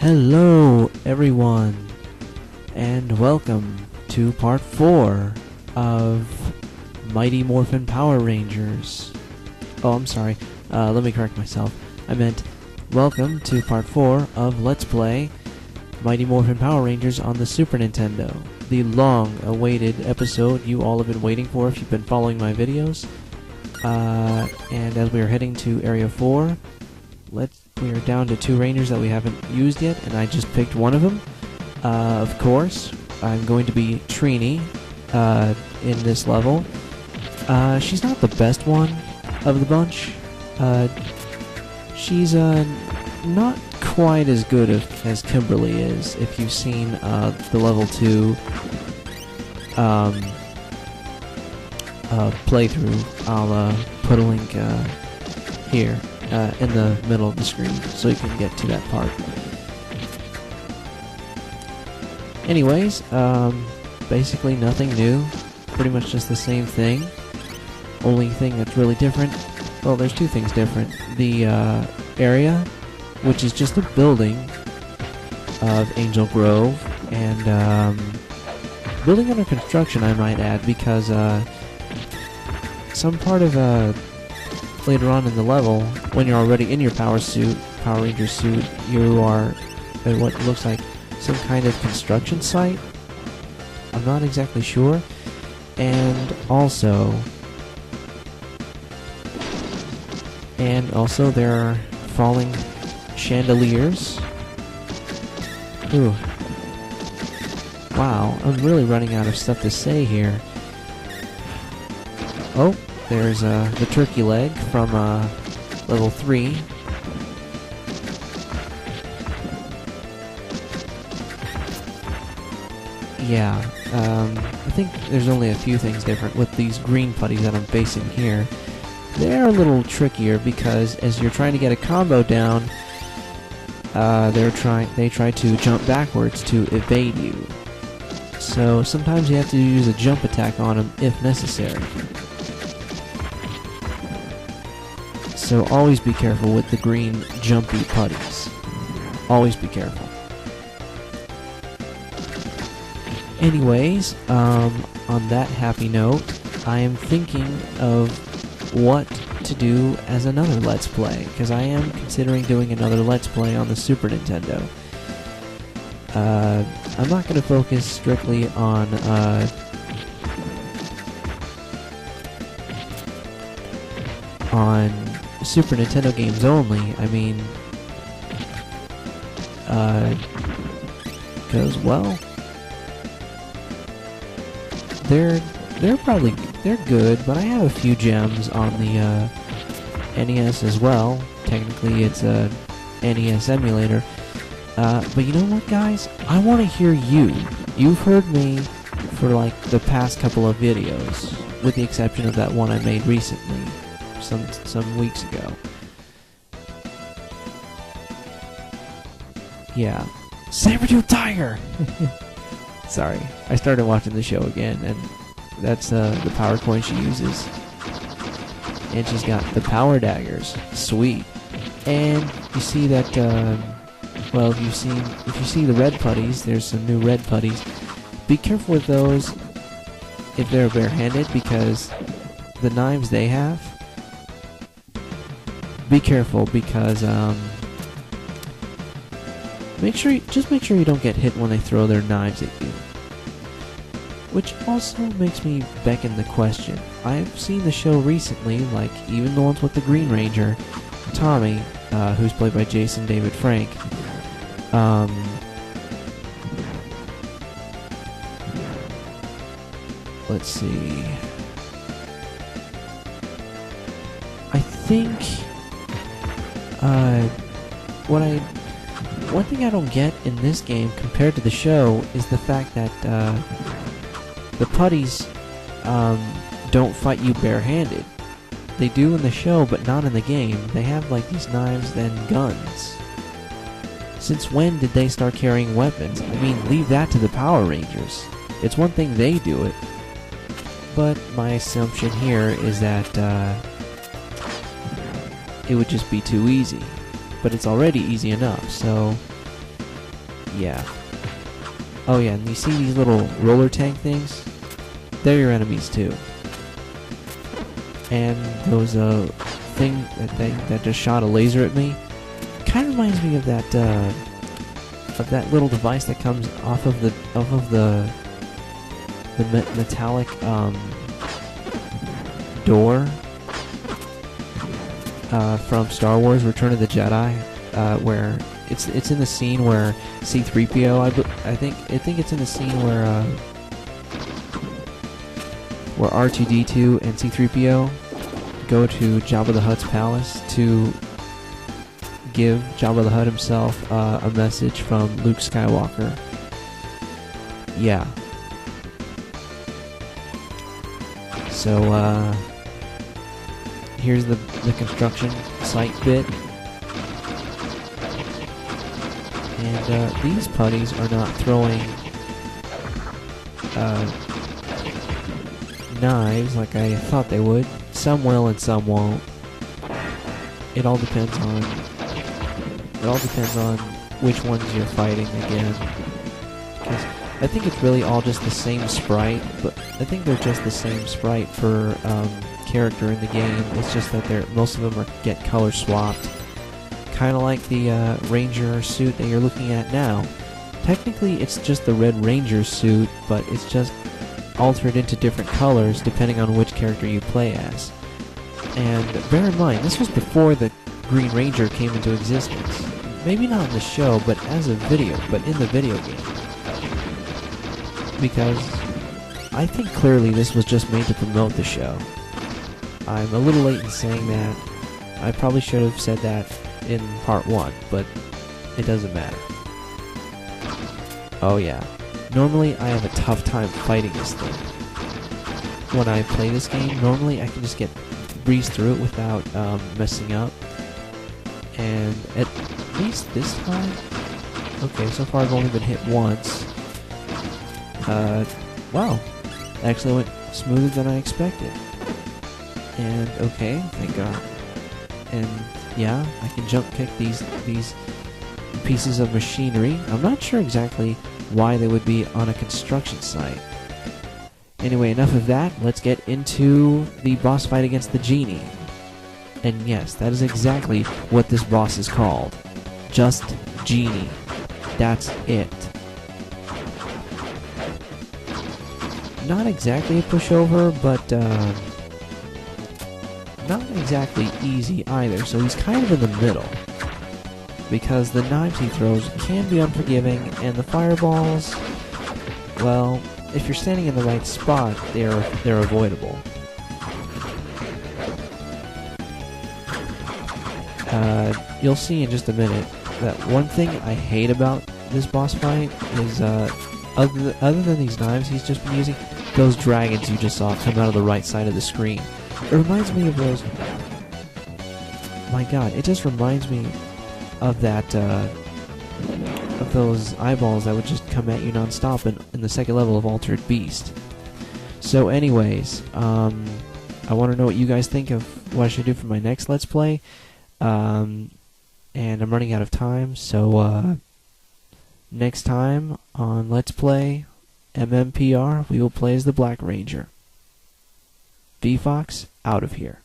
Hello everyone, and welcome to part 4 of Mighty Morphin Power Rangers. Oh, I'm sorry, let me correct myself. I meant welcome to part 4 of Let's Play Mighty Morphin Power Rangers on the Super Nintendo. The long-awaited episode you all have been waiting for if you've been following my videos. And as we are heading to Area 4, we are down to 2 Rangers that we haven't used yet, and I just picked one of them. Of course, I'm going to be Trini in this level. She's not the best one of the bunch. She's not quite as good as Kimberly is. If you've seen the level 2 playthrough, I'll put a link here. In the middle of the screen, so you can get to that part. Anyways, basically nothing new. Pretty much just the same thing. Only thing that's really different, well, there's 2 things different. The area, which is just a building of Angel Grove, and building under construction, I might add, because some part of later on in the level, when you're already in your Power Ranger suit, you are at what looks like some kind of construction site. I'm not exactly sure. And also there are falling chandeliers. Ooh. Wow, I'm really running out of stuff to say here. Oh, there's the turkey leg from level 3. Yeah, I think there's only a few things different with these green putties that I'm facing here. They're a little trickier because as you're trying to get a combo down, they try to jump backwards to evade you. So sometimes you have to use a jump attack on them if necessary. So always be careful with the green jumpy putties. Always be careful. Anyways, on that happy note, I am thinking of what to do as another Let's Play, because I am considering doing another Let's Play on the Super Nintendo. I'm not going to focus strictly on Super Nintendo games only. I mean, because, well, they're good, but I have a few gems on the NES as well. Technically, it's a NES emulator. But you know what, guys? I want to hear you. You've heard me for like the past couple of videos, with the exception of that one I made recently, some weeks ago. Yeah. Saber-tooth tiger! Sorry, I started watching the show again, and that's the power coin she uses. And she's got the power daggers. Sweet. And you see that, well, if you see the red putties, there's some new red putties. Be careful with those if they're barehanded, because the knives they have, be careful because make sure you don't get hit when they throw their knives at you. Which also makes me beckon the question. I've seen the show recently, like even the ones with the Green Ranger, Tommy, who's played by Jason David Frank. Let's see. I think one thing I don't get in this game compared to the show is the fact that the putties don't fight you barehanded. They do in the show, but not in the game. They have like these knives and guns. Since when did they start carrying weapons? I mean, leave that to the Power Rangers. It's one thing they do it. But my assumption here is that it would just be too easy. But it's already easy enough, so Yeah. Oh yeah, and you see these little roller tank things? They're your enemies too. And there was a thing that just shot a laser at me. Kind of reminds me of that little device that comes off of the metallic door from Star Wars: Return of the Jedi, where it's in the scene where C-3PO, I think it's in the scene where R2-D2 and C-3PO go to Jabba the Hutt's palace to give Jabba the Hutt himself a message from Luke Skywalker. Yeah. So, here's the construction site bit. And these putties are not throwing knives like I thought they would. Some will and some won't. It all depends on which ones you're fighting again. Because I think it's really all just the same sprite, but I think they're just the same sprite for character in the game. It's just that most of them get color swapped. Kind of like the Ranger suit that you're looking at now. Technically, it's just the Red Ranger suit, but it's just altered into different colors depending on which character you play as. And bear in mind, this was before the Green Ranger came into existence. Maybe not in the show, but in the video game. Because I think clearly this was just made to promote the show. I'm a little late in saying that. I probably should have said that in part 1, but it doesn't matter. Oh yeah. Normally I have a tough time fighting this thing. When I play this game, normally I can just breeze through it without messing up. And at least this time... Okay, so far I've only been hit once. Wow. Actually went smoother than I expected. And okay, thank God. And yeah, I can jump kick these pieces of machinery. I'm not sure exactly why they would be on a construction site. Anyway, enough of that. Let's get into the boss fight against the Genie. And yes, that is exactly what this boss is called. Just Genie. That's it. Not exactly a pushover, but not exactly easy either, so he's kind of in the middle. Because the knives he throws can be unforgiving, and the fireballs, well, if you're standing in the right spot, they're avoidable. You'll see in just a minute that one thing I hate about this boss fight is, other than these knives he's just been using, those dragons you just saw come out of the right side of the screen. It reminds me of those... My god, it just reminds me of that, of those eyeballs that would just come at you non-stop in the second level of Altered Beast. So anyways, I want to know what you guys think of what I should do for my next Let's Play. And I'm running out of time, so next time on Let's Play MMPR, we will play as the Black Ranger. VFox, out of here.